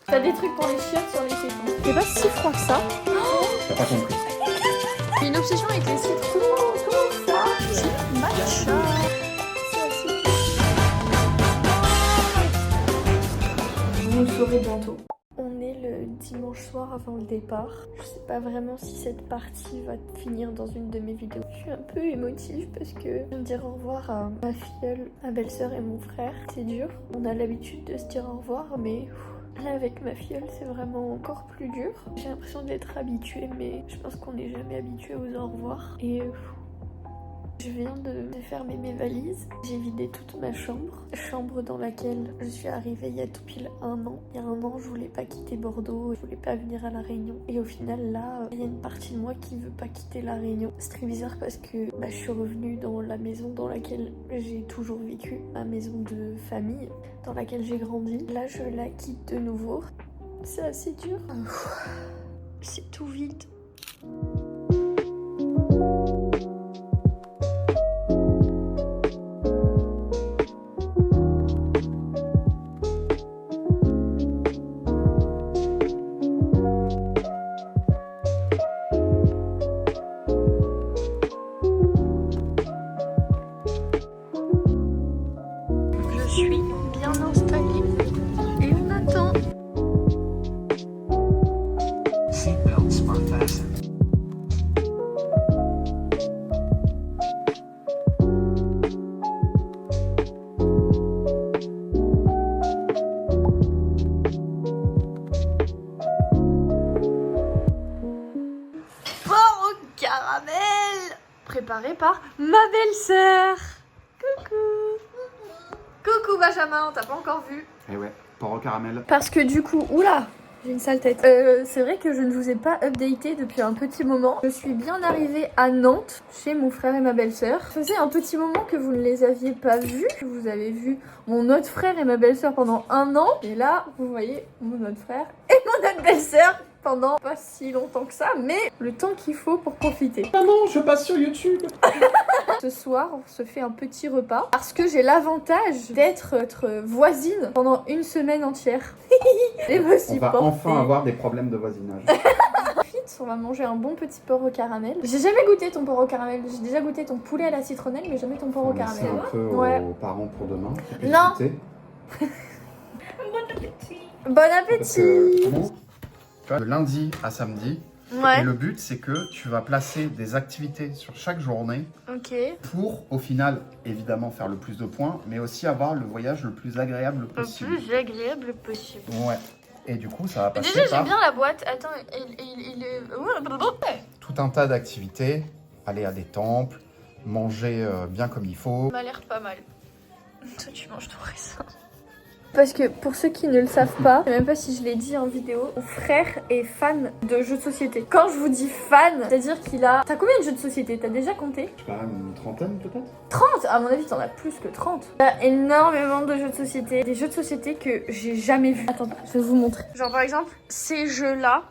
T'as des trucs pour les chiottes sur les tétons. C'est pas si froid que ça. T'as pas compris. J'ai une obsession avec les citrons. Comment ça? C'est matcha. Vous le saurez bientôt. On est le dimanche soir avant le départ. Je sais pas vraiment si cette partie va finir dans une de mes vidéos. Je suis un peu émotive parce que je viens de dire au revoir à ma filleule, ma belle-sœur et mon frère. C'est dur. On a l'habitude de se dire au revoir, mais là avec ma filleule c'est vraiment encore plus dur. J'ai l'impression d'être habituée, mais je pense qu'on n'est jamais habitué aux au revoir. Et je viens de fermer mes valises, j'ai vidé toute ma chambre dans laquelle je suis arrivée il y a tout pile un an. Il y a un an, je voulais pas quitter Bordeaux, je voulais pas venir à La Réunion. Et au final, là, il y a une partie de moi qui veut pas quitter La Réunion. C'est très bizarre parce que je suis revenue dans la maison dans laquelle j'ai toujours vécu, ma maison de famille, dans laquelle j'ai grandi. Là, je la quitte de nouveau. C'est assez dur. C'est tout vide. Je suis bien installée et on attend. Seatbelts are fastened. Port au caramel préparé par ma belle-sœur. Coucou. Coucou Benjamin, on t'a pas encore vu. Eh ouais, port au caramel. Parce que du coup, oula, j'ai une sale tête. C'est vrai que je ne vous ai pas updaté depuis un petit moment. Je suis bien arrivée à Nantes, chez mon frère et ma belle-sœur. Ça faisait un petit moment que vous ne les aviez pas vus. Vous avez vu mon autre frère et ma belle-sœur pendant un an. Et là, vous voyez mon autre frère et mon autre belle-sœur pendant pas si longtemps que ça, mais le temps qu'il faut pour profiter. Maman, je passe sur YouTube. Ce soir, on se fait un petit repas parce que j'ai l'avantage d'être votre voisine pendant une semaine entière. Et me On supporter. va enfin avoir des problèmes de voisinage. Ensuite, on va manger un bon petit porc au caramel. J'ai jamais goûté ton porc au caramel. J'ai déjà goûté ton poulet à la citronnelle, mais jamais ton porc au On laisse caramel. un peu Ouais. aux parents pour demain. qu'ils puissent Non. goûter. Bon Parce appétit. que nous, tu vois, de lundi à samedi. Ouais. Et le but, c'est que tu vas placer des activités sur chaque journée Ok. pour, au final, évidemment, faire le plus de points, mais aussi avoir le voyage le plus agréable Le possible. plus agréable possible. Ouais. Et du coup, ça va passer Déjà, par j'aime bien la boîte. Attends, il est... tout un tas d'activités. Aller à des temples, manger bien comme il faut. Ça m'a l'air pas mal. Toi, tu manges ton raisin. Parce que pour ceux qui ne le savent pas, je sais même pas si je l'ai dit en vidéo, mon frère est fan de jeux de société. Quand je vous dis fan, c'est-à-dire qu'il a... T'as combien de jeux de société? T'as déjà compté? Je sais pas, une trentaine peut-être? 30. À mon avis, t'en as plus que 30. T'as énormément de jeux de société. Des jeux de société que j'ai jamais vus. Attends, je vais vous montrer. Genre par exemple, ces jeux-là.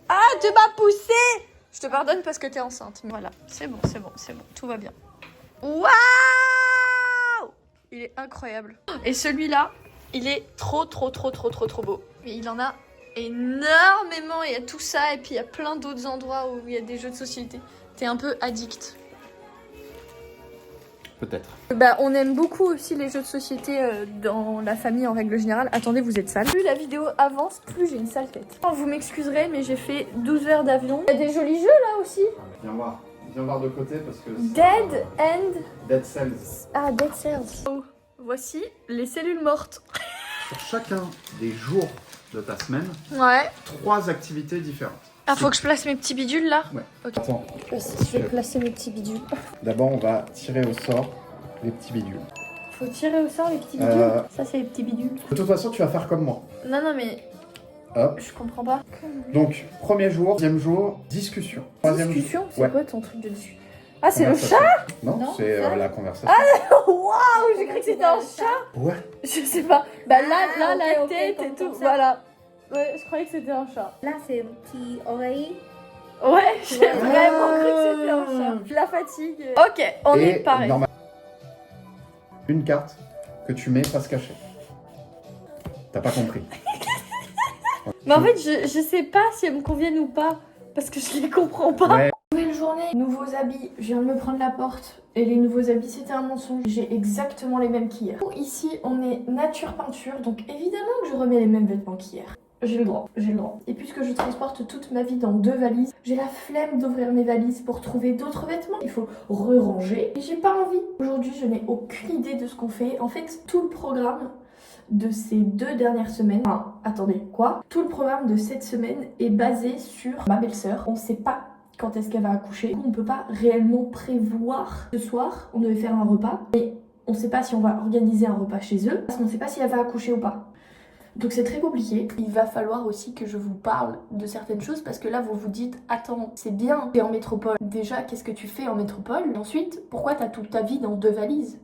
Ah, tu m'as poussé! Je te pardonne parce que t'es enceinte. Mais voilà, c'est bon, c'est bon, c'est bon. Tout va bien. Waouh! Il est incroyable. Et celui-là, il est trop beau. Et il en a énormément. Il y a tout ça et puis il y a plein d'autres endroits où il y a des jeux de société. T'es un peu addict. Peut-être. Bah, on aime beaucoup aussi les jeux de société dans la famille en règle générale. Attendez, vous êtes sale. Plus la vidéo avance, plus j'ai une sale tête. Oh, vous m'excuserez, mais j'ai fait 12 heures d'avion. Il y a des jolis jeux là aussi. Viens voir de côté parce que... Dead End. Dead Cells. Ah, Dead Cells. Oh, voici les cellules mortes. Sur chacun des jours de ta semaine, Ouais. 3 activités différentes. Ah, faut que je place mes petits bidules là? Ouais. Ok. Attends, Je vais placer mes petits bidules. d'abord on va tirer au sort les petits bidules. Faut tirer au sort les petits bidules. Ça, c'est les petits bidules. De toute façon, tu vas faire comme moi. Non, mais Hop. je comprends pas. Donc, premier jour, deuxième jour, discussion. Troisième Discussion? jour. C'est Ouais. quoi ton truc de dessus? Ah, c'est le Conversation. chat? Non, Non, c'est ça la conversation. Waouh, j'ai cru que c'était un chat. Ouais. Je sais pas. Bah là, Ah, la ok, tête comme et tout. ça. Voilà. Ouais, je croyais que c'était un chat. Là, c'est un petit oreille. Ouais, j'ai Ouais. vraiment cru que c'était un chat. La fatigue. Ok, on Et est pareil. normal- une carte que tu mets face cachée. T'as pas compris. Mais en fait, je sais pas si elles me conviennent ou pas, parce que je les comprends pas. Ouais. Nouvelle journée, nouveaux habits. Je viens de me prendre la porte. Et les nouveaux habits, c'était un mensonge. J'ai exactement les mêmes qu'hier. Ici, on est nature peinture, donc évidemment que je remets les mêmes vêtements qu'hier. J'ai le droit, j'ai le droit. Et puisque je transporte toute ma vie dans 2 valises, j'ai la flemme d'ouvrir mes valises pour trouver d'autres vêtements. Il faut re-ranger. Et j'ai pas envie. Aujourd'hui, je n'ai aucune idée de ce qu'on fait. En fait, tout le programme de ces 2 dernières semaines, enfin, attendez, quoi? Tout le programme de cette semaine est basé sur ma belle-sœur. On sait pas quand est-ce qu'elle va accoucher. On peut pas réellement prévoir. Ce soir, on devait faire un repas, mais on sait pas si on va organiser un repas chez eux, parce qu'on sait pas si elle va accoucher ou pas. Donc c'est très compliqué. Il va falloir aussi que je vous parle de certaines choses parce que là vous vous dites attends, c'est bien, t'es en métropole. Déjà, qu'est-ce que tu fais en métropole? Et ensuite, pourquoi t'as toute ta vie dans 2 valises?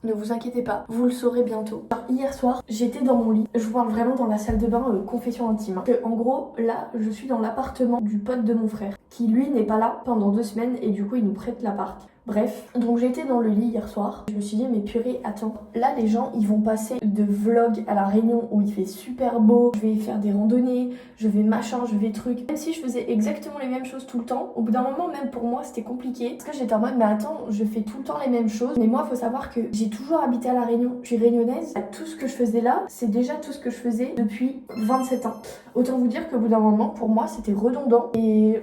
Ne vous inquiétez pas, vous le saurez bientôt. Alors, hier soir, j'étais dans mon lit. Je vous parle vraiment dans la salle de bain, confession intime. En gros, là, je suis dans l'appartement du pote de mon frère, qui lui n'est pas là pendant 2 semaines et du coup il nous prête l'appart. Bref, donc j'étais dans le lit hier soir, je me suis dit mais purée, attends, là les gens ils vont passer de vlog à la Réunion où il fait super beau, je vais faire des randonnées, je vais machin, je vais truc. Même si je faisais exactement les mêmes choses tout le temps, au bout d'un moment même pour moi c'était compliqué, parce que j'étais en mode mais attends, je fais tout le temps les mêmes choses, mais moi faut savoir que j'ai toujours habité à la Réunion, je suis réunionnaise, tout ce que je faisais là, c'est déjà tout ce que je faisais depuis 27 ans. Autant vous dire qu'au bout d'un moment pour moi c'était redondant et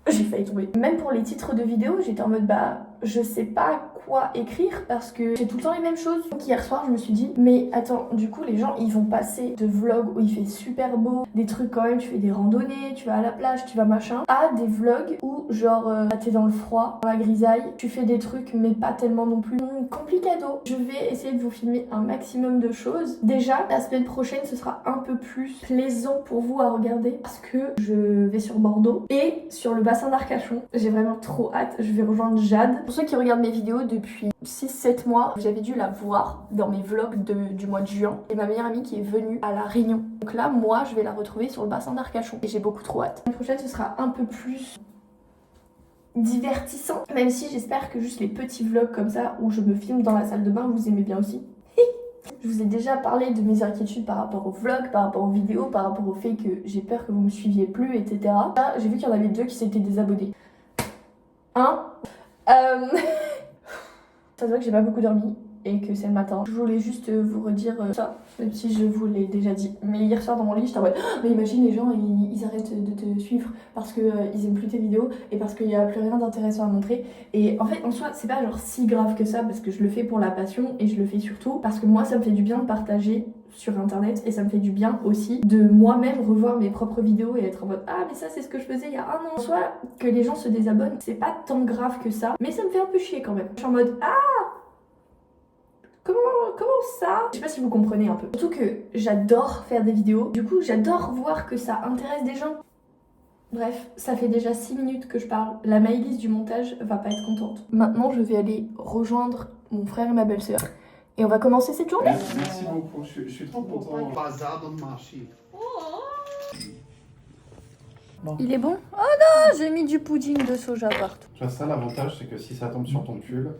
j'ai failli tomber. Même pour les titres de vidéos, j'étais en mode bah je sais pas quoi écrire parce que j'ai tout le temps les mêmes choses. Donc hier soir je me suis dit mais attends, du coup les gens ils vont passer de vlogs où il fait super beau, des trucs quand même, tu fais des randonnées, tu vas à la plage, tu vas machin, à des vlogs où genre t'es dans le froid, dans la grisaille, tu fais des trucs mais pas tellement non plus. Complicado. Je vais essayer de vous filmer un maximum de choses. Déjà la semaine prochaine ce sera un peu plus plaisant pour vous à regarder parce que je vais sur Bordeaux et sur le bassin d'Arcachon. J'ai vraiment trop hâte, je vais rejoindre Jade. Pour ceux qui regardent mes vidéos depuis 6-7 mois, j'avais dû la voir dans mes vlogs du mois de juin. Et ma meilleure amie qui est venue à La Réunion. Donc là, moi, je vais la retrouver sur le bassin d'Arcachon. Et j'ai beaucoup trop hâte. La prochaine, ce sera un peu plus divertissant. Même si j'espère que juste les petits vlogs comme ça, où je me filme dans la salle de bain, vous aimez bien aussi. Je vous ai déjà parlé de mes inquiétudes par rapport aux vlogs, par rapport aux vidéos, par rapport au fait que j'ai peur que vous me suiviez plus, etc. Là, j'ai vu qu'il y en avait 2 qui s'étaient désabonnés. Ça se voit que j'ai pas beaucoup dormi et que c'est le matin. Je voulais juste vous redire ça, même si je vous l'ai déjà dit. Mais hier soir dans mon lit, j'étais en mode mais imagine les gens ils arrêtent de te suivre parce que ils aiment plus tes vidéos et parce qu'il y a plus rien d'intéressant à montrer. Et en fait en soi c'est pas genre si grave que ça parce que je le fais pour la passion et je le fais surtout parce que moi ça me fait du bien de partager sur internet et ça me fait du bien aussi de moi-même revoir mes propres vidéos et être en mode ah mais ça c'est ce que je faisais il y a 1 an. Soit que les gens se désabonnent, c'est pas tant grave que ça, mais ça me fait un peu chier quand même. Je suis en mode comment ça? Je sais pas si vous comprenez un peu. Surtout que j'adore faire des vidéos, du coup j'adore voir que ça intéresse des gens. Bref, ça fait déjà 6 minutes que je parle. La Maëlys du montage va pas être contente. Maintenant je vais aller rejoindre mon frère et ma belle-sœur. Et on va commencer cette journée. Merci beaucoup, je suis trop content. Bazar dans le marché. Il est bon? Oh non, j'ai mis du pudding de soja partout. Tu vois, ça l'avantage, c'est que si ça tombe sur ton pull...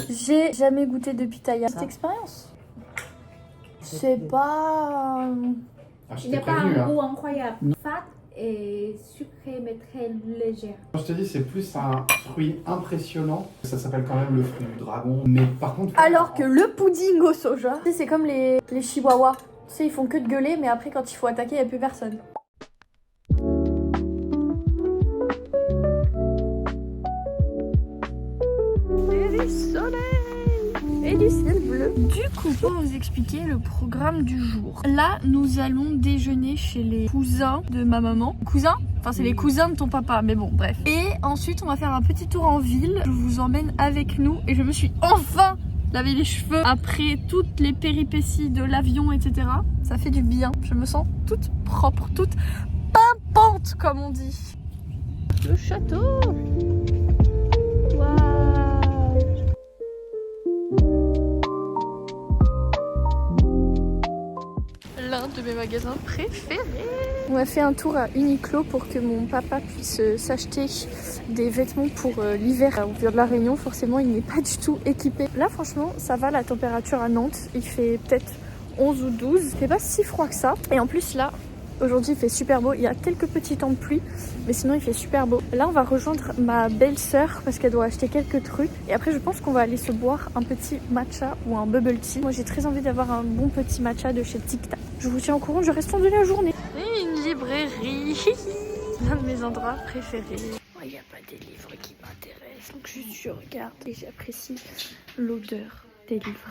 J'ai jamais goûté de pitaya. Cette expérience, c'est pas... Ah, je Il t'ai n'y a pas prévenu, un hein. goût incroyable. Fat et sucré mais très léger. Je te dis, c'est plus un fruit impressionnant. Ça s'appelle quand même le fruit du dragon. Mais par contre... Alors que le pudding au soja, tu sais, c'est comme les chihuahuas. Tu sais, ils font que de gueuler, mais après quand il faut attaquer, il n'y a plus personne. Et du soleil et du ciel bleu. Du coup, pour vous expliquer le programme du jour. Là, nous allons déjeuner chez les cousins de ma maman. Cousins? Enfin, c'est les cousins de ton papa, mais bon, bref. Et ensuite, on va faire un petit tour en ville. Je vous emmène avec nous et je me suis enfin lavé les cheveux après toutes les péripéties de l'avion, etc. Ça fait du bien. Je me sens toute propre, toute pimpante, comme on dit. Le château. Waouh. L'un de mes magasins préférés. On a fait un tour à Uniqlo pour que mon papa puisse s'acheter des vêtements pour l'hiver. On vient de la Réunion, forcément il n'est pas du tout équipé. Là franchement ça va, la température à Nantes, il fait peut-être 11 ou 12. C'est pas si froid que ça. Et en plus là, aujourd'hui il fait super beau. Il y a quelques petits temps de pluie, mais sinon il fait super beau. Là on va rejoindre ma belle-sœur parce qu'elle doit acheter quelques trucs. Et après je pense qu'on va aller se boire un petit matcha ou un bubble tea. Moi j'ai très envie d'avoir un bon petit matcha de chez Tic Tac. Je vous tiens au courant du restant de la journée. Et une librairie, l'un de mes endroits préférés. Il n'y a pas des livres qui m'intéressent, donc juste je regarde et j'apprécie l'odeur des livres.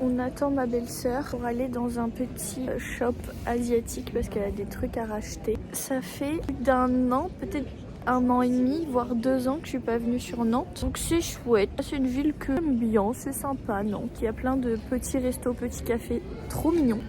On attend ma belle-sœur pour aller dans un petit shop asiatique parce qu'elle a des trucs à racheter. Ça fait plus d'un an, peut-être 1 an et demi, voire 2 ans que je suis pas venue sur Nantes. Donc c'est chouette. C'est une ville que j'aime bien, c'est sympa Nantes. Il y a plein de petits restos, petits cafés, trop mignons.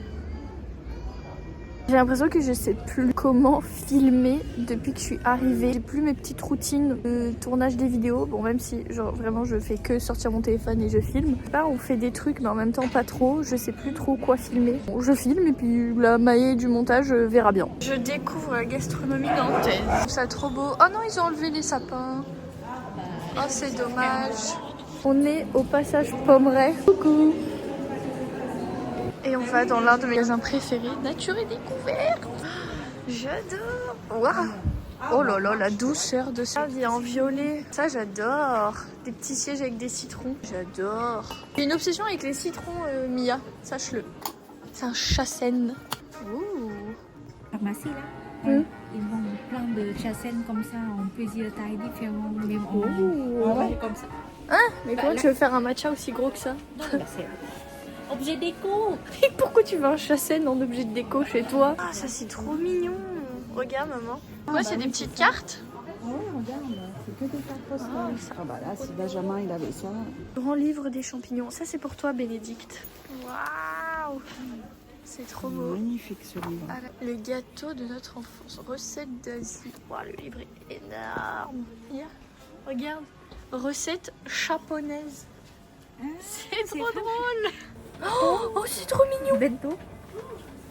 J'ai l'impression que je sais plus comment filmer depuis que je suis arrivée. J'ai plus mes petites routines de tournage des vidéos. Bon, même si genre vraiment je fais que sortir mon téléphone et je filme. Là on fait des trucs mais en même temps pas trop. Je sais plus trop quoi filmer. Bon, je filme et puis la maille du montage verra bien. Je découvre la gastronomie nantaise. Je trouve ça trop beau. Oh non, ils ont enlevé les sapins. Oh c'est dommage. On est au passage Pommeraye. Coucou. Et on va dans l'un de mes magasins préférés, Nature et Découverte. J'adore. Waouh. Oh là là, la douceur de ça vient en violet. Ça, j'adore. Des petits sièges avec des citrons. J'adore. J'ai une obsession avec les citrons, Mia. Sache-le. C'est un châssaine. Ouh. Pharmacie là, ils vendent plein de châssaines comme ça en plusieurs tailles différentes, même en ouais, comme ça. Hein? Mais comment tu veux faire un matcha aussi gros que ça? C'est objet déco. Et pourquoi tu veux un châssaine en objet de déco chez toi? Ah, ça c'est trop mignon. Regarde maman. Ouais, c'est des petites cartes. Oui, regarde, c'est que des cartes postales. Ah bah là, si Benjamin il avait ça. Grand livre des champignons. Ça c'est pour toi Bénédicte. Waouh. C'est trop beau. Magnifique ce livre. Ah, le gâteau de notre enfance. Recette d'Asie. Waouh, le livre est énorme. Yeah. Regarde. Recette japonaise. C'est trop drôle. Oh, c'est trop mignon. Bento.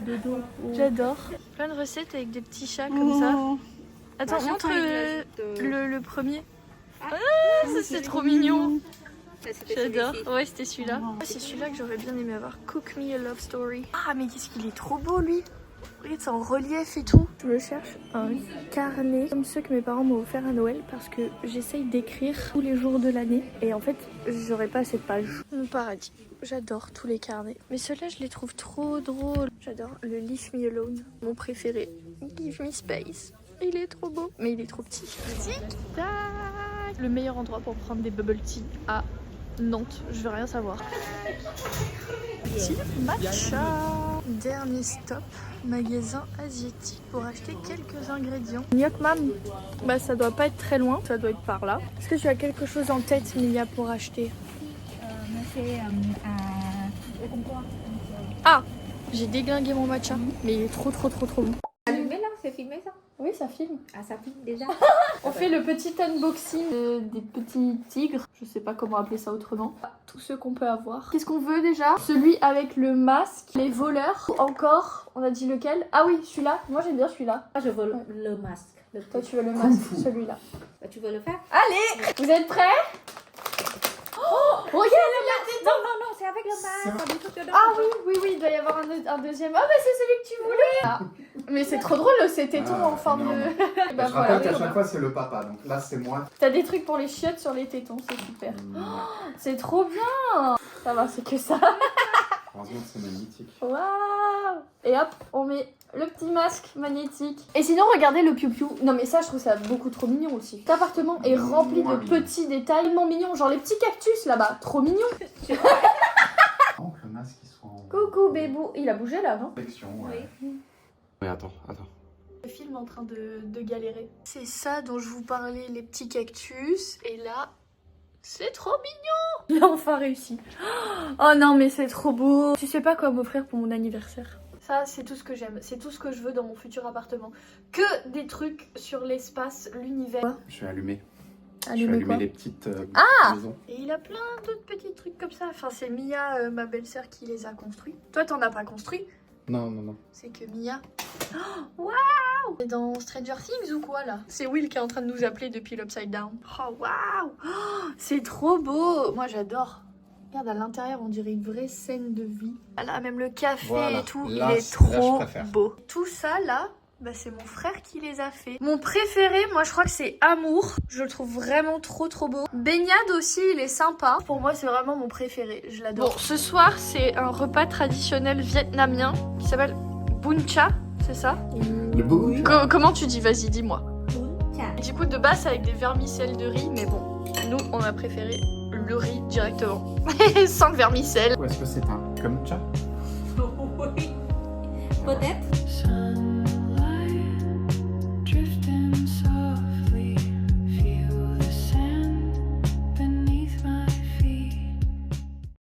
Dodo. J'adore. Plein de recettes avec des petits chats comme ça. Attends, montre le premier. Ah, ça c'est trop mignon. J'adore. Ouais, c'était celui-là. C'est celui-là que j'aurais bien aimé avoir. Cook me a love story. Ah, mais qu'est-ce qu'il est trop beau lui. Regarde, c'est en relief et tout. Je me cherche un carnet comme ceux que mes parents m'ont offert à Noël parce que j'essaye d'écrire tous les jours de l'année. Et en fait, j'aurais pas assez de pages. Mon paradis. J'adore tous les carnets. Mais ceux-là, je les trouve trop drôles. J'adore le Leave Me Alone. Mon préféré. Give Me Space. Il est trop beau. Mais il est trop petit. Tic-tac. Le meilleur endroit pour prendre des bubble tea à Nantes. Je veux rien savoir. Petit matcha. Dernier stop. Magasin asiatique pour acheter quelques ingrédients. Nyok Mam. Bah ça doit pas être très loin. Ça doit être par là. Est-ce que tu as quelque chose en tête, Milia, pour acheter? C'est au comptoir. Ah, j'ai déglingué mon matcha, mais il est trop bon. Allumé là, c'est filmé ça? Oui, ça filme. Ah, ça filme déjà. On fait le petit unboxing des petits tigres. Je sais pas comment appeler ça autrement. Tous ceux qu'on peut avoir. Qu'est-ce qu'on veut déjà? Celui avec le masque, les voleurs. Ou encore, on a dit lequel? Ah oui, celui-là. Moi j'aime bien celui-là. Moi, je veux le masque. Toi tu veux le masque, celui-là. Bah, tu veux le faire? Allez, vous êtes prêts? Oh, regarde la tête. Non, c'est avec le masque. Ah oui, il doit y avoir un deuxième. Ah bah c'est celui que tu voulais. Ah. Mais c'est trop drôle, ces tétons en forme de... Bah, je rappelle qu'à chaque fois c'est le papa, donc là c'est moi. T'as des trucs pour les chiottes sur les tétons, c'est super. Oh, c'est trop bien. Ça va, c'est que ça. Heureusement que c'est magnétique. Waouh. Et hop, on met le petit masque magnétique. Et sinon, regardez le piou-piou. Non mais ça, je trouve ça beaucoup trop mignon aussi. Cet appartement est rempli de petits détails tellement mignons. Genre les petits cactus là-bas, trop mignons. Donc le masque il soit en... Coucou bébou. Il a bougé là, non? Protection, ouais. Mais attends. Le film en train de galérer. C'est ça dont je vous parlais, les petits cactus. Et là, c'est trop mignon. Il a enfin réussi. Oh non, mais c'est trop beau. Tu sais pas quoi m'offrir pour mon anniversaire. Ça, c'est tout ce que j'aime. C'est tout ce que je veux dans mon futur appartement. Que des trucs sur l'espace, l'univers. Je vais allumer. Allumer quoi? Les petites maisons. Et il a plein d'autres petits trucs comme ça. Enfin, c'est Mia, ma belle-sœur, qui les a construits. Toi, t'en as pas construit? Non. C'est que Mia... Oh, waouh! C'est dans Stranger Things ou quoi, là? C'est Will qui est en train de nous appeler depuis l'Upside Down. Oh, waouh! Oh, c'est trop beau! Moi, j'adore. Regarde, à l'intérieur, on dirait une vraie scène de vie. Là, même le café Voilà. et tout, Là, il est là, je trop préfère. beau. Tout ça, là, bah, c'est mon frère qui les a fait. Mon préféré, moi, je crois que c'est Amour. Je le trouve vraiment trop beau. Baignade aussi, il est sympa. Pour moi, c'est vraiment mon préféré. Je l'adore. Bon, ce soir, c'est un repas traditionnel vietnamien qui s'appelle Bun Cha, c'est ça? Le beau. Comment tu dis? Vas-y, dis-moi. Bún chả. Du coup, de base, c'est avec des vermicelles de riz, mais bon, nous, on a préféré le riz directement, sans le vermicelle. Ou est-ce que c'est un comme ça? Oui. Peut-être.